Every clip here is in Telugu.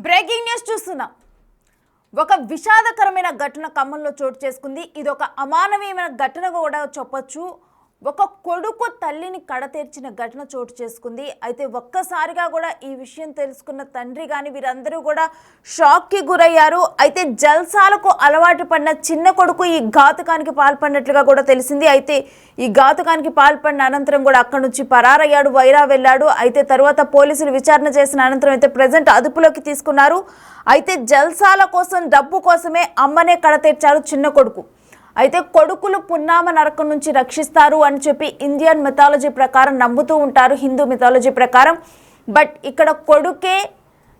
బ్రేకింగ్ న్యూస్ చూస్తున్నాం. ఒక విషాదకరమైన ఘటన ఖమ్మంలో చోటు చేసుకుంది. ఇది ఒక అమానవీయమైన ఘటన కూడా చెప్పొచ్చు. ఒక కొడుకు తల్లిని కడతీర్చిన ఘటన చోటు చేసుకుంది. అయితే ఒక్కసారిగా కూడా ఈ విషయం తెలుసుకున్న తండ్రి కానీ వీరందరూ కూడా షాక్కి గురయ్యారు. అయితే జల్సాలకు అలవాటు పడిన చిన్న కొడుకు ఈ ఘాతుకానికి పాల్పడినట్లుగా కూడా తెలిసింది. అయితే ఈ ఘాతుకానికి పాల్పడిన అనంతరం కూడా అక్కడి నుంచి పరారయ్యాడు, వైరా వెళ్ళాడు. అయితే తర్వాత పోలీసులు విచారణ చేసిన అనంతరం అయితే ప్రజెంట్ అదుపులోకి తీసుకున్నారు. అయితే జల్సాల కోసం, డబ్బు కోసమే అమ్మనే కడతీర్చారు చిన్న కొడుకు. అయితే కొడుకులు పున్నామ నరకం నుంచి రక్షిస్తారు అని చెప్పి ఇండియన్ మిథాలజీ ప్రకారం నమ్ముతూ ఉంటారు, హిందూ మిథాలజీ ప్రకారం. బట్ ఇక్కడ కొడుకే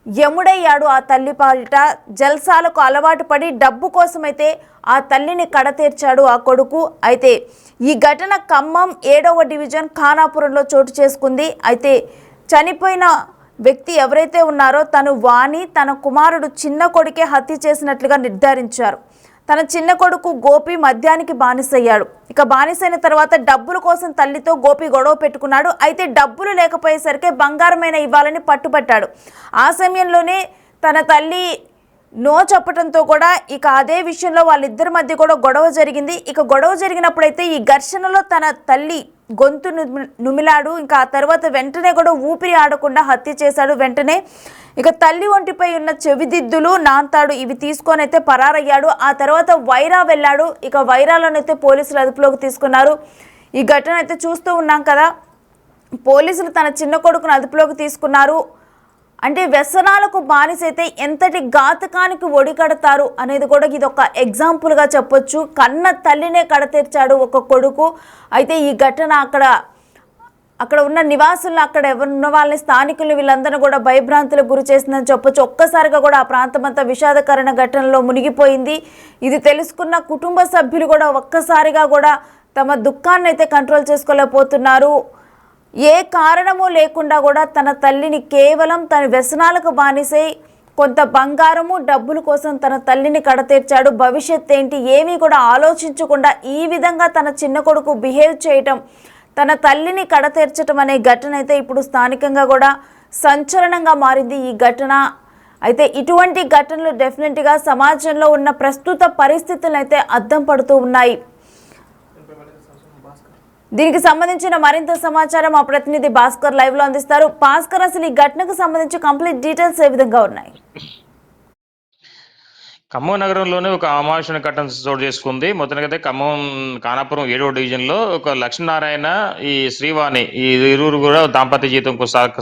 యముడయ్యాడు ఆ తల్లి పాలిట. జల్సాలకు అలవాటు పడి డబ్బు కోసమైతే ఆ తల్లిని కడతీర్చాడు ఆ కొడుకు. అయితే ఈ ఘటన ఖమ్మం 7వ డివిజన్ ఖానాపురంలో చోటు చేసుకుంది. అయితే చనిపోయిన వ్యక్తి ఎవరైతే ఉన్నారో తను వాణి తన కుమారుడు చిన్న కొడుకే హత్య చేసినట్లుగా నిర్ధారించారు. తన చిన్న కొడుకు గోపి మద్యానికి బానిసయ్యాడు. ఇక బానిసైన తర్వాత డబ్బుల కోసం తల్లితో గోపి గొడవ పెట్టుకున్నాడు. అయితే డబ్బులు లేకపోయేసరికి బంగారమైన ఇవ్వాలని పట్టుబట్టాడు. ఆ సమయంలోనే తన తల్లి నో చెప్పడంతో కూడా ఇక అదే విషయంలో వాళ్ళిద్దరి మధ్య కూడా గొడవ జరిగింది. ఇక గొడవ జరిగినప్పుడైతే ఈ ఘర్షణలో తన తల్లి గొంతు నుమిలాడు. ఇంకా ఆ తర్వాత వెంటనే కూడా ఊపిరి ఆడకుండా హత్య చేశాడు. వెంటనే ఇక తల్లి ఒంటిపై ఉన్న చెవిదిద్దులు, నాంతాడు ఇవి తీసుకొని అయితే పరారయ్యాడు. ఆ తర్వాత వైరా వెళ్ళాడు. ఇక వైరాలోనైతే పోలీసులు అదుపులోకి తీసుకున్నారు. ఈ ఘటన అయితే చూస్తూ ఉన్నాం కదా. పోలీసులు తన చిన్న కొడుకును అదుపులోకి తీసుకున్నారు. అంటే వ్యసనాలకు బానిసైతే ఎంతటి ఘాతకానికి ఒడికడతారు అనేది కూడా ఇది ఒక ఎగ్జాంపుల్గా చెప్పొచ్చు. కన్న తల్లినే కడతీర్చాడు ఒక కొడుకు. అయితే ఈ ఘటన అక్కడ ఉన్న నివాసులను, అక్కడ ఎవరున్న వాళ్ళని, స్థానికులు వీళ్ళందరూ కూడా భయభ్రాంతులకు గురి చేసిందని చెప్పొచ్చు. ఒక్కసారిగా కూడా ఆ ప్రాంతం అంతా విషాదకరణ ఘటనలో మునిగిపోయింది. ఇది తెలుసుకున్న కుటుంబ సభ్యులు కూడా ఒక్కసారిగా కూడా తమ దుఃఖాన్ని అయితే కంట్రోల్ చేసుకోలేకపోతున్నారు. ఏ కారణము లేకుండా కూడా తన తల్లిని కేవలం తన వ్యసనాలకు బానిసై కొంత బంగారము, డబ్బుల కోసం తన తల్లిని కడతీర్చాడు. భవిష్యత్ ఏంటి ఏమీ కూడా ఆలోచించకుండా ఈ విధంగా తన చిన్న కొడుకు బిహేవ్ చేయటం, తన తల్లిని కడతీర్చడం అనే ఘటన అయితే ఇప్పుడు స్థానికంగా కూడా సంచలనంగా మారింది ఈ ఘటన. అయితే ఇటువంటి ఘటనలు డెఫినెట్గా సమాజంలో ఉన్న ప్రస్తుత పరిస్థితులను అయితే అద్దం పడుతూ ఉన్నాయి. దీనికి సంబంధించిన మరింత సమాచారం మా ప్రతినిధి భాస్కర్ లైవ్ లో అందిస్తారు. భాస్కర్, అసలు ఈ ఘటనకు సంబంధించి కంప్లీట్ డీటెయిల్స్ ఏ విధంగా ఉన్నాయి? ఖమ్మం నగరంలోనే ఒక అమానుషమైన ఘటన చోటు చేసుకుంది. మొత్తానికైతే ఖమ్మం ఖానాపురం 7వ డివిజన్ లో ఒక లక్ష్మీనారాయణ, ఈ శ్రీవాణి, ఈ ఇరువురు కూడా దాంపత్య జీవితం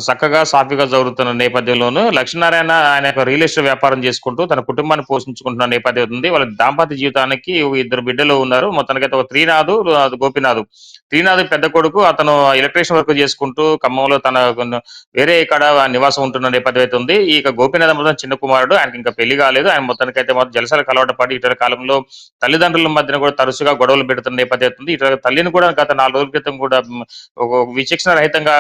చక్కగా సాఫీగా జరుగుతున్న నేపథ్యంలోనూ లక్ష్మీనారాయణ ఆయన యొక్క రియల్ ఎస్టేట్ వ్యాపారం చేసుకుంటూ తన కుటుంబాన్ని పోషించుకుంటున్న నేపథ్యం ఉంది. వాళ్ళ దాంపత్య జీవితానికి 2 బిడ్డలు ఉన్నారు. మొత్తానికైతే ఒక త్రీనాథ్, గోపినాథ్. త్రీనాథ్ పెద్ద కొడుకు, అతను ఎలక్ట్రీషియన్ వర్క్ చేసుకుంటూ ఖమ్మంలో తన వేరే ఇక్కడ నివాసం ఉంటున్న నేపథ్యం అయితే ఉంది. ఇక గోపినాథ్ మొత్తం చిన్న కుమారుడు, ఆయనకి ఇంకా పెళ్లి కాలేదు. ఆయన మొత్తానికైతే మొత్తం జలసాలకు అలవాటు పడి ఇటీవల కాలంలో తల్లిదండ్రుల మధ్యన కూడా తరచుగా గొడవలు పెడుతున్న నేపథ్యం ఉంది. ఇటీవల తల్లిని కూడా గత 4 రోజుల క్రితం కూడా ఒక విచక్షణ రహితంగా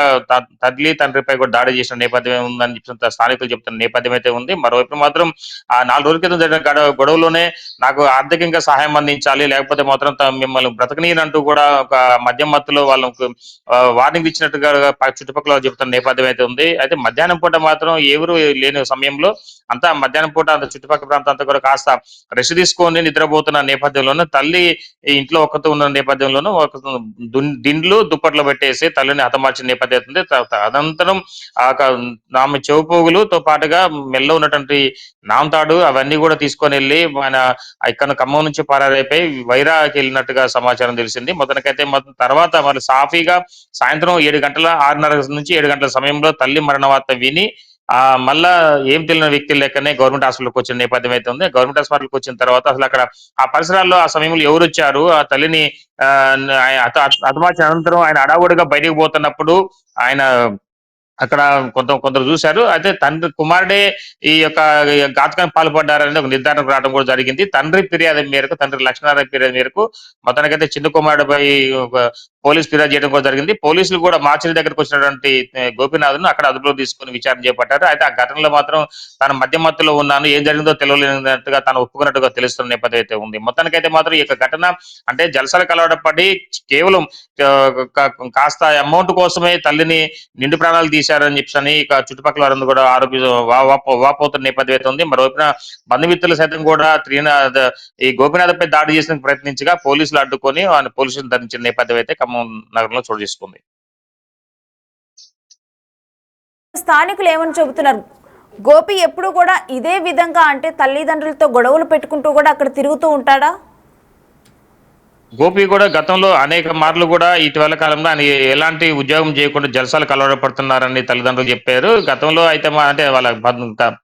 తల్లి తండ్రిపై కూడా దాడి చేసిన నేపథ్యం ఉందని చెప్పి స్థానికులు చెప్తున్న నేపథ్యం అయితే ఉంది. మరోవైపు మాత్రం ఆ 4 రోజుల క్రితం జరిగిన గొడవలోనే నాకు ఆర్థికంగా సహాయం అందించాలి, లేకపోతే మాత్రం మిమ్మల్ని బ్రతకనీయంటూ కూడా ఒక మద్యం మత్తులో వాళ్ళకు వార్నింగ్ ఇచ్చినట్టుగా చుట్టుపక్కల చెప్తున్న నేపథ్యం అయితే ఉంది. అయితే మధ్యాహ్నం పూట మాత్రం ఎవరు లేని సమయంలో అంతా మధ్యాహ్నం పూట అంత చుట్టుపక్కల ప్రాంతం అంతా కూడా కాస్త రెస్ట్ తీసుకొని నిద్రపోతున్న నేపథ్యంలోనూ తల్లి ఇంట్లో ఒక్కతో ఉన్న నేపథ్యంలోనూ దిండ్లు దుప్పట్లు పెట్టేసి తల్లిని హతమార్చిన నేపథ్యం ఉంది. అనంతరం ఆమె చెవుపోగులుతో పాటుగా మెల్ల ఉన్నటువంటి నాంతాడు అవన్నీ కూడా తీసుకొని వెళ్ళి ఆయన ఇక్కడ ఖమ్మం నుంచి పరారైపోయి వైరాకి వెళ్ళినట్టుగా సమాచారం తెలిసింది. మొత్తానికైతే తర్వాత మరి సాఫీగా సాయంత్రం 6:30 నుంచి 7 గంటల సమయంలో తల్లి మరణ వార్త విని మళ్ళా ఏం తెలియని వ్యక్తులు లెక్కనే గవర్నమెంట్ హాస్పిటల్కి వచ్చిన నేపథ్యం అయితే ఉంది. గవర్నమెంట్ హాస్పిటల్కి వచ్చిన తర్వాత అసలు అక్కడ ఆ పరిసరాల్లో ఆ సమయంలో ఎవరు వచ్చారు, ఆ తల్లిని హతమార్చిన అనంతరం ఆయన అడావుడిగా బయటకు పోతున్నప్పుడు ఆయన అక్కడ కొందరు చూశారు. అయితే కుమారుడే ఈ యొక్క ఘాతకానికి పాల్పడ్డారనేది ఒక నిర్ధారణకు రావడం కూడా జరిగింది. తండ్రి లక్ష్మీనారాయణ ఫిర్యాదు మేరకు మొత్తానికైతే చిన్న కుమారుడిపై పోలీసు ఫిర్యాదు చేయడం కూడా జరిగింది. పోలీసులు కూడా మార్చిరి దగ్గరకు వచ్చినటువంటి గోపినాథ్ను అక్కడ అదుపులో తీసుకుని విచారణ చేపట్టారు. అయితే ఆ ఘటనలో మాత్రం తన మధ్య మత్తులో ఉన్నాను, ఏం జరిగిందో తెలియలేనట్టుగా తను ఒప్పుకున్నట్టుగా తెలుస్తున్న నేపథ్యం అయితే ఉంది. మొత్తానికైతే మాత్రం ఈ యొక్క ఘటన అంటే జలసాలకు అలవాటు పడి కేవలం కాస్త అమౌంట్ కోసమే తల్లిని నిండు ప్రాణాలు తీసి చేశారని చెప్పని ఇక చుట్టుపక్కల వారందరూ కూడా వాపోతున్న నేపథ్యం అయితే ఉంది. మరోవైపున బంధుమిత్రులు సైతం కూడా ఈ గోపీనాథ్‌పై దాడి చేసేందుకు ప్రయత్నించగా పోలీసులు అడ్డుకొని ఆయన పోలీసులను ధరించిన నేపథ్యం అయితే ఖమ్మం నగరంలో చోటు చేసుకుంది. స్థానికులు ఏమని చెబుతున్నారు? గోపి ఎప్పుడు కూడా ఇదే విధంగా అంటే తల్లిదండ్రులతో గొడవలు పెట్టుకుంటూ కూడా అక్కడ తిరుగుతూ ఉంటాడా? గోపి కూడా గతంలో అనేక మార్లు కూడా ఇటీవల కాలంలో ఆయన ఎలాంటి ఉద్యోగం చేయకుండా జలసాలకు అలవాటు పడుతున్నారని తల్లిదండ్రులు చెప్పారు. గతంలో అయితే అంటే వాళ్ళ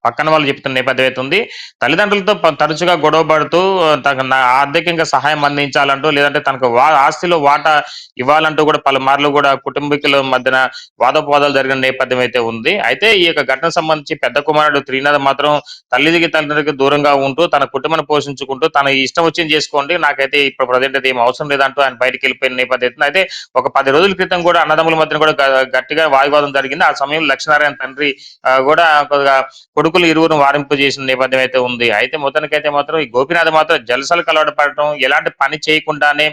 పక్కన వాళ్ళు చెప్తున్న నేపథ్యం అయితే ఉంది. తల్లిదండ్రులతో తరచుగా గొడవ పడుతూ ఆర్థికంగా సహాయం అందించాలంటూ లేదంటే తనకు ఆస్తిలో వాటా ఇవ్వాలంటూ కూడా పలుమార్లు కూడా కుటుంబీకుల మధ్యన వాదోపవాదాలు జరిగిన నేపథ్యం అయితే ఉంది. అయితే ఈ యొక్క ఘటనకు సంబంధించి పెద్ద కుమారుడు త్రినాథ్ మాత్రం తండ్రికి దూరంగా ఉంటూ తన కుటుంబాన్ని పోషించుకుంటూ తన ఇష్టం వచ్చింది చేసుకోండి, నాకైతే ఇప్పుడు ప్రజెంట్ అయితే ఏం అవసరం లేదంటూ ఆయన బయటకు వెళ్ళిపోయిన నేపథ్యం. అయితే ఒక 10 రోజుల క్రితం కూడా అన్నదమ్ముల మధ్యన కూడా గట్టిగా వాగ్వాదం జరిగింది. ఆ సమయంలో లక్ష్మీనారాయణ తండ్రి కూడా కొద్దిగా కొడుకులు ఇరువురు వారింపు చేసిన నేపథ్యం అయితే ఉంది. అయితే మొత్తానికైతే మాత్రం ఈ గోపీనాథ్ మాత్రం జలసలకు అలవాటు పడటం, ఎలాంటి పని చేయకుండానే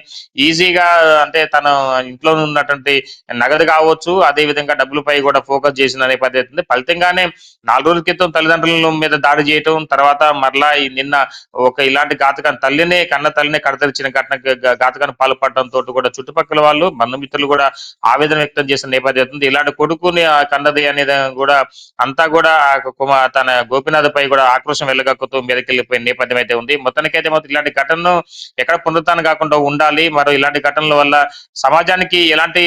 ఈజీగా అంటే తన ఇంట్లో ఉన్నటువంటి నగదు కావచ్చు, అదే విధంగా డబ్బులపై కూడా ఫోకస్ చేసిన నేపథ్యం ఉంది. ఫలితంగానే 4 రోజుల క్రితం తల్లిదండ్రుల మీద దాడి చేయటం, తర్వాత మరలా నిన్న ఇలాంటి కన్న తల్లినే కడతరిచిన ఘాతకానికి పాల్పడటంతో కూడా చుట్టుపక్కల వాళ్ళు బంధుమిత్రులు కూడా ఆవేదన వ్యక్తం చేసిన నేపథ్యం ఉంది. ఇలాంటి కొడుకుని కన్నది అనేది కూడా అంతా కూడా తన గోపీనాథ్ పై కూడా ఆక్రోశం వెళ్ళగక్కుతూ మీదకెళ్ళిపోయిన నేపథ్యం అయితే ఉంది. మొత్తానికైతే మాత్రం ఇలాంటి ఘటనను ఎక్కడ పునరుత్థానం కాకుండా ఉండాలి, మరో ఇలాంటి ఘటనల వల్ల సమాజానికి ఎలాంటి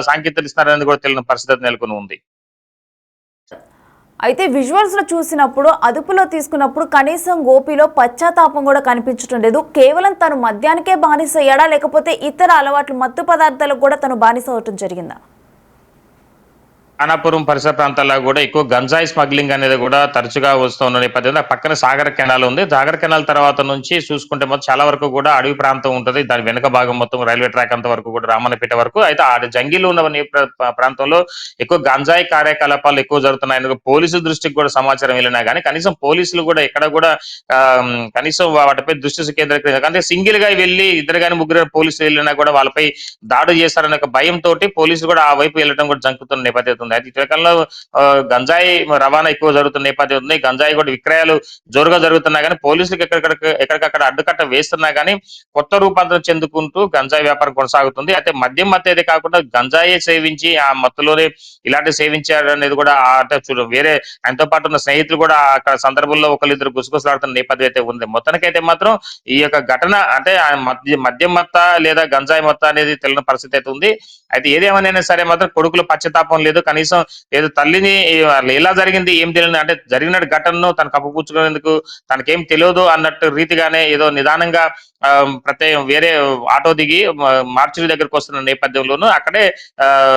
సాంకేతికలు ఇస్తున్నారనేది కూడా తెలియని పరిస్థితి నెలకొని ఉంది. అయితే విజువల్స్లో చూసినప్పుడు అదుపులో తీసుకున్నప్పుడు కనీసం గోపిలో పశ్చాత్తాపం కూడా కనిపించడం లేదు. కేవలం తను మద్యానికే బానిస అయ్యాడా, లేకపోతే ఇతర అలవాట్లు మత్తు పదార్థాలకు కూడా తను బానిస అవటం జరిగిందా? ఖానాపురం పరిసర ప్రాంతాల్లో కూడా ఎక్కువ గంజాయి స్మగ్లింగ్ అనేది కూడా తరచుగా వస్తున్న నేపథ్యంలో పక్కన సాగర్ కెనాల్ ఉంది. సాగర్ కెనాల్ తర్వాత నుంచి చూసుకుంటే మొత్తం చాలా వరకు కూడా అడవి ప్రాంతం ఉంటది. దాని వెనుక భాగం మొత్తం రైల్వే ట్రాక్ అంత వరకు కూడా రామన్నపేట వరకు. అయితే ఆ జంగిల్ ఉన్న ప్రాంతంలో ఎక్కువ గంజాయి కార్యకలాపాలు ఎక్కువ జరుగుతున్నాయని పోలీసుల దృష్టికి కూడా సమాచారం వెళ్ళినా కానీ కనీసం పోలీసులు కూడా ఎక్కడ కూడా కనీసం వాటిపై దృష్టి కేంద్రీకరించారు. అంటే సింగిల్ గా వెళ్ళి ఇద్దరు కానీ ముగ్గురు పోలీసులు వెళ్ళినా కూడా వాళ్ళపై దాడి చేస్తారనే ఒక భయంతో పోలీసులు కూడా ఆ వైపు వెళ్ళడం కూడా జంకుతున్న నేపథ్యం. అయితే ఇటీవల గంజాయి రవాణా ఎక్కువ జరుగుతున్న నేపథ్యం ఉంది. గంజాయి కూడా విక్రయాలు జోరుగా జరుగుతున్నా కానీ పోలీసులకు ఎక్కడికక్కడ అడ్డుకట్ట వేస్తున్నా కానీ కొత్త రూపాంతరం చెందుకుంటూ గంజాయి వ్యాపారం కొనసాగుతుంది. అయితే మద్యం మత్తేదే కాకుండా గంజాయి సేవించి ఆ మత్తులోనే ఇలాంటి సేవించారు అనేది కూడా అంటే వేరే ఆయనతో పాటు ఉన్న స్నేహితులు కూడా అక్కడ సందర్భంలో ఒకరిద్దరు గుసగుసలాడుతున్న నేపథ్యం అయితే ఉంది. మొత్తానికైతే మాత్రం ఈ యొక్క ఘటన అంటే మద్యం మత్త లేదా గంజాయి మత్త అనేది తెలియని పరిస్థితి అయితే ఉంది. అయితే ఏదేమైనా సరే మాత్రం కొడుకులు పశ్చాత్తాపం లేదు. కనీసం ఏదో తల్లిని ఎలా జరిగింది ఏం తెలియదు అంటే జరిగిన ఘటనను తను కప్పుపుచ్చుకునేందుకు తనకేం తెలియదు అన్నట్టు రీతిగానే ఏదో నిదానంగా ప్రత్యేకం వేరే ఆటో దిగి మార్చురి దగ్గరకు వస్తున్న నేపథ్యంలోనూ అక్కడే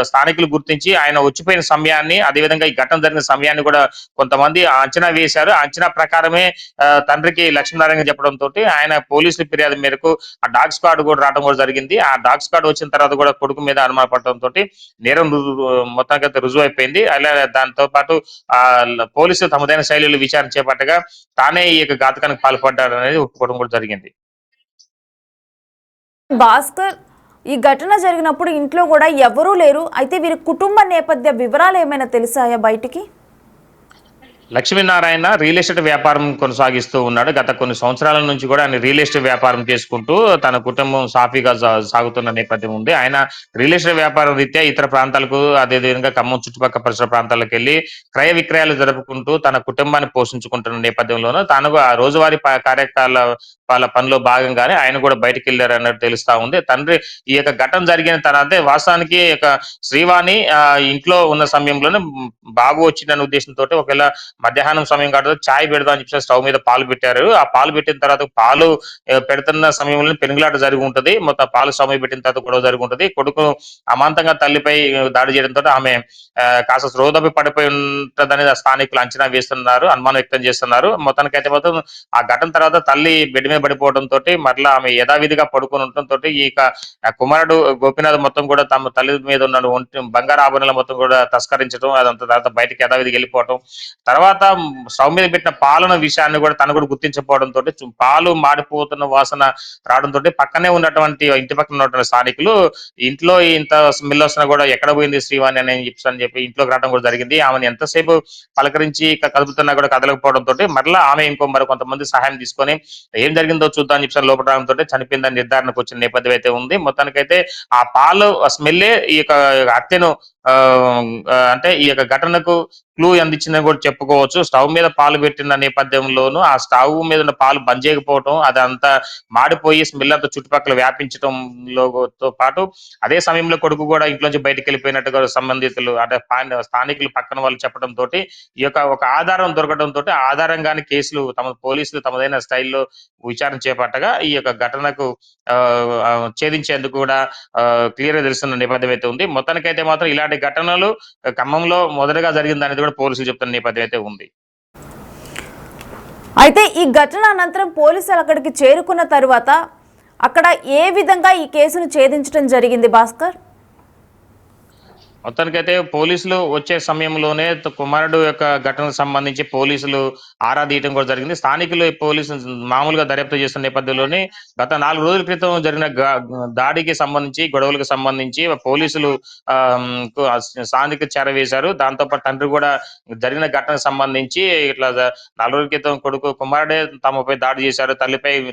స్థానికులు గుర్తించి ఆయన వచ్చిపోయిన సమయాన్ని, అదేవిధంగా ఈ ఘటన జరిగిన సమయాన్ని కూడా కొంతమంది అంచనా వేశారు. ఆ అంచనా ప్రకారమే తండ్రికి లక్ష్మీనారాయణ చెప్పడంతో ఆయన పోలీసుల ఫిర్యాదు మేరకు ఆ డాగ్ స్క్వాడ్ కూడా రావడం కూడా జరిగింది. ఆ డాగ్ స్క్వాడ్ వచ్చిన తర్వాత కూడా కొడుకు మీద అనుమాన పడటంతో నేరం మొత్తానికి రుజువు అయిపోయింది. అలా దాంతో పాటు ఆ పోలీసులు తమదైన శైలిలో విచారణ చేపట్టగా తానే ఈ యొక్క ఘాతకానికి పాల్పడ్డాడు అనేది ఒప్పుకోవడం కూడా జరిగింది. భాస్కర్, ఈ ఘటన జరిగినప్పుడు ఇంట్లో కూడా ఎవరూ లేరు. అయితే వీరి కుటుంబ నేపథ్య వివరాలు ఏమైనా తెలిసాయా బయటికి? లక్ష్మీనారాయణ రియల్ ఎస్టేట్ వ్యాపారం కొనసాగిస్తూ ఉన్నాడు. గత కొన్ని సంవత్సరాల నుంచి కూడా ఆయన రియల్ ఎస్టేట్ వ్యాపారం చేసుకుంటూ తన కుటుంబం సాఫీగా సాగుతున్న నేపథ్యం ఉంది. ఆయన రియల్ ఎస్టేట్ వ్యాపారం రీత్యా ఇతర ప్రాంతాలకు, అదేవిధంగా ఖమ్మం చుట్టుపక్కల పరిసర ప్రాంతాలకు వెళ్లి క్రయ విక్రయాలు జరుపుకుంటూ తన కుటుంబాన్ని పోషించుకుంటున్న నేపథ్యంలోనూ తాను ఆ రోజువారీ వాళ్ళ పనిలో భాగంగానే ఆయన కూడా బయటకు వెళ్ళారు అన్నట్టు తెలుస్తా ఉంది. తండ్రి ఈ యొక్క ఘటన జరిగిన తర్వాత వాస్తవానికి శ్రీవాణి ఇంట్లో ఉన్న సమయంలోనే బాబు వచ్చిందనే ఉద్దేశంతో ఒకవేళ మధ్యాహ్నం సమయం కాదు చాయ్ పెడదాం అని చెప్పి స్టవ్ మీద పాలు పెట్టారు. ఆ పాలు పెట్టిన తర్వాత పాలు పెడుతున్న సమయంలో పెనుగులాట జరిగి ఉంటది. మొత్తం పాలు స్టవ్ మీద పెట్టిన తర్వాత గొడవ జరిగి ఉంటది. కొడుకు అమాంతంగా తల్లిపై దాడి చేయడంతో ఆమె కాస్త స్రోదపి పడిపోయి ఉంటదని స్థానికులు అంచనా వేస్తున్నారు, అనుమానం వ్యక్తం చేస్తున్నారు. మొత్తానికైతే మొత్తం ఆ ఘటన తర్వాత తల్లి బెడ్ మీద పడిపోవడంతో మరలా ఆమె యథావిధిగా పడుకొని ఉండటంతో ఈ కుమారుడు గోపీనాథ్ మొత్తం కూడా తమ తల్లి మీద ఉన్న బంగారు ఆభరణాలు మొత్తం కూడా తస్కరించడం, అదంతా తర్వాత బయటకి యథావిధికి వెళ్ళిపోవటం, తర్వాత తర్వాత స్టవ్ మీద పెట్టిన పాలన విషయాన్ని కూడా తను కూడా గుర్తించకపోవడంతో పాలు మాడిపోతున్న వాసన రావడంతో పక్కనే ఉన్నటువంటి ఇంటి పక్కన ఉన్నటువంటి స్థానికులు ఇంట్లో ఇంత స్మెల్ వస్తున్నా కూడా ఎక్కడ పోయింది శ్రీవాణి అని చెప్పి ఇంట్లోకి రావడం కూడా జరిగింది. ఆమెను ఎంతసేపు పలకరించి కదుపుతున్నా కూడా కదలకపోవడంతో మరలా ఆమె మరి కొంతమంది సహాయం తీసుకొని ఏం జరిగిందో చూద్దాం అని చెప్పి లోపల రావడంతో చనిపోయిందని నిర్ధారణకు వచ్చిన నేపథ్యం అయితే ఉంది. మొత్తానికైతే ఆ పాలు స్మెల్లే ఈ యొక్క హత్యను అంటే ఈ యొక్క ఘటనకు క్లూ అందించిందని కూడా చెప్పుకోవచ్చు. స్టవ్ మీద పాలు పెట్టిన నేపథ్యంలోనూ ఆ స్టవ్ మీద ఉన్న పాలు బంద్ చేయకపోవడం, అదంతా మాడిపోయి స్మెల్ అంతా చుట్టుపక్కల వ్యాపించడంతో పాటు అదే సమయంలో కొడుకు కూడా ఇంట్లోంచి బయటకు వెళ్ళిపోయినట్టుగా సంబంధితులు అంటే స్థానికులు పక్కన వాళ్ళు చెప్పడం తోటి ఈ యొక్క ఒక ఆధారం దొరకడం తోటి ఆధారంగానే కేసులు పోలీసులు తమదైన స్టైల్లో విచారణ చేపట్టగా ఈ యొక్క ఘటనకు ఛేదించేందుకు కూడా క్లియర్ గా తెలుస్తున్న నేపథ్యం అయితే ఉంది. మొత్తానికైతే మాత్రం ఇలాంటి ఘటనలు ఖమ్మంలో మొదటగా జరిగింది అనేది కూడా పోలీసులు చెప్తున్న నేపథ్యం అయితే ఉంది. అయితే ఈ ఘటన అనంతరం పోలీసులు అక్కడికి చేరుకున్న తర్వాత అక్కడ ఏ విధంగా ఈ కేసును ఛేదించడం జరిగింది భాస్కర్? మొత్తానికైతే పోలీసులు వచ్చే సమయంలోనే కుమారుడు యొక్క ఘటనకు సంబంధించి పోలీసులు ఆరా తీయడం కూడా జరిగింది. స్థానికులు పోలీసులు మామూలుగా దర్యాప్తు చేస్తున్న నేపథ్యంలోనే గత 4 రోజుల క్రితం జరిగిన దాడికి సంబంధించి గొడవలకు సంబంధించి పోలీసులు స్థానిక చేరవేశారు. దాంతో పాటు తండ్రి కూడా జరిగిన ఘటనకు సంబంధించి ఇట్లా 4 రోజుల క్రితం కుమారుడే తమపై దాడి చేశారు,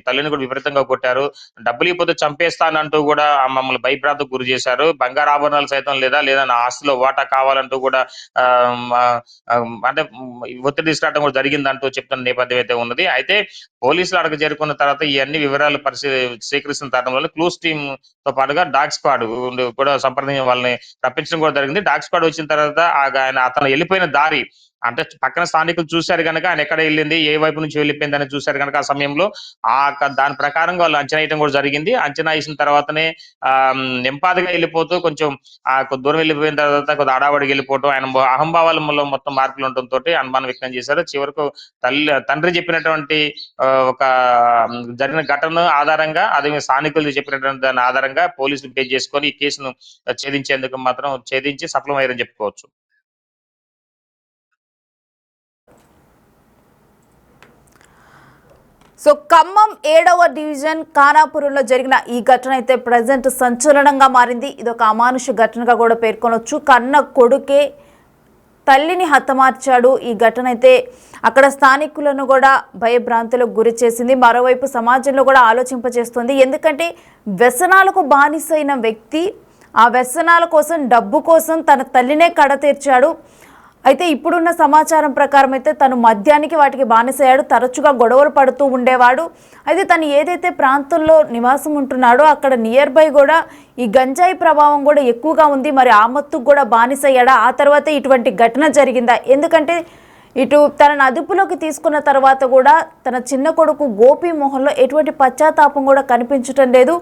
తల్లిని కూడా విపరీతంగా కొట్టారు, డబ్బులు ఇవ్వకపోతే చంపేస్తానంటూ కూడా మమ్మల్ని భయభ్రాంతకు గురి చేశారు, బంగారు ఆభరణాలు సైతం లేదా ఆస్తిలో వాటా కావాలంటూ కూడా అంటే ఒత్తిడి తీసుకురావడం కూడా జరిగిందంటూ చెప్తున్న నేపథ్యం అయితే ఉన్నది. అయితే పోలీసులు అక్కడికి చేరుకున్న తర్వాత ఈ అన్ని వివరాలు స్వీకరిస్తున్న తరుణంలో క్లూస్ టీమ్ తో పాటుగా డాగ్ స్క్వాడ్ కూడా సంప్రదించి వాళ్ళని రప్పించడం కూడా జరిగింది. డాగ్ స్క్వాడ్ వచ్చిన తర్వాత అతను వెళ్ళిపోయిన దారి అంటే పక్కన స్థానికులు చూశారు కనుక ఆయన ఎక్కడ వెళ్ళింది, ఏ వైపు నుంచి వెళ్ళిపోయిందని చూశారు కనుక ఆ సమయంలో దాని ప్రకారంగా వాళ్ళు అంచనా వేయడం కూడా జరిగింది. అంచనా వేసిన తర్వాతనే నింపాదిగా వెళ్ళిపోతూ కొంచెం దూరం వెళ్ళిపోయిన తర్వాత కొద్ది ఆడావాడికి వెళ్ళిపోవటం, ఆయన అహంభావాలలో మొత్తం మార్పులు ఉండటంతో అనుమానం వ్యక్తం చేశారు. చివరకు తండ్రి చెప్పినటువంటి ఒక జరిగిన ఘటన ఆధారంగా అదే స్థానికులు చెప్పినటువంటి దాని ఆధారంగా పోలీసులు బేస్ చేసుకొని ఈ కేసును ఛేదించి సఫలమయ్యారని చెప్పుకోవచ్చు. సో ఖమ్మం 7వ డివిజన్ ఖానాపురంలో జరిగిన ఈ ఘటన అయితే ప్రజెంట్ సంచలనంగా మారింది. ఇది ఒక అమానుష ఘటనగా కూడా పేర్కొనవచ్చు. కన్న కొడుకే తల్లిని హతమార్చాడు. ఈ ఘటన అయితే అక్కడ స్థానికులను కూడా భయభ్రాంతులకు గురి చేసింది. మరోవైపు సమాజంలో కూడా ఆలోచింపచేస్తుంది. ఎందుకంటే వ్యసనాలకు బానిసైన వ్యక్తి ఆ వ్యసనాల కోసం, డబ్బు కోసం తన తల్లినే కడతీర్చాడు. అయితే ఇప్పుడున్న సమాచారం ప్రకారం అయితే తను మద్యానికి వాటికి బానిసయ్యాడు, తరచుగా గొడవలు పడుతూ ఉండేవాడు. అయితే తను ఏదైతే ప్రాంతంలో నివాసం ఉంటున్నాడో అక్కడ నియర్ బై కూడా ఈ గంజాయి ప్రభావం కూడా ఎక్కువగా ఉంది. మరి ఆ మత్తుకు కూడా బానిసయ్యాడా? ఆ తర్వాత ఇటువంటి ఘటన జరిగిందా? ఎందుకంటే ఇటు తనను అదుపులోకి తీసుకున్న తర్వాత కూడా తన చిన్న కొడుకు గోపి మొహంలో ఎటువంటి పశ్చాత్తాపం కూడా కనిపించటం లేదు.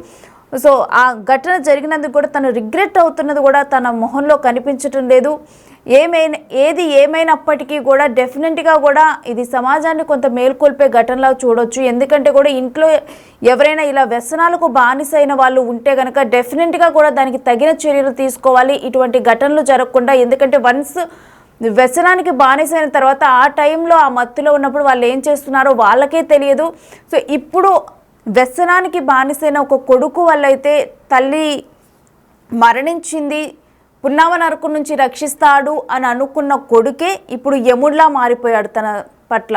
సో ఆ ఘటన జరిగినందుకు కూడా తను రిగ్రెట్ అవుతున్నది కూడా తన మొహంలో కనిపించటం లేదు. ఏది ఏమైనప్పటికీ కూడా డెఫినెట్గా కూడా ఇది సమాజాన్ని కొంత మేల్కొల్పే ఘటనలా చూడొచ్చు. ఎందుకంటే కూడా ఇంట్లో ఎవరైనా ఇలా వ్యసనాలకు బానిసైన వాళ్ళు ఉంటే కనుక డెఫినెట్గా కూడా దానికి తగిన చర్యలు తీసుకోవాలి, ఇటువంటి ఘటనలు జరగకుండా. ఎందుకంటే వన్స్ వ్యసనానికి బానిసైన తర్వాత ఆ టైంలో ఆ మత్తులో ఉన్నప్పుడు వాళ్ళు ఏం చేస్తున్నారో వాళ్ళకే తెలియదు. సో ఇప్పుడు వ్యసనానికి బానిసైన ఒక కొడుకు వల్ల అయితే తల్లి మరణించింది, పున్నామ నరకం నుంచి రక్షిస్తాడు అని అనుకున్న కొడుకే ఇప్పుడు యముడిలా మారిపోయాడు తన పట్ల.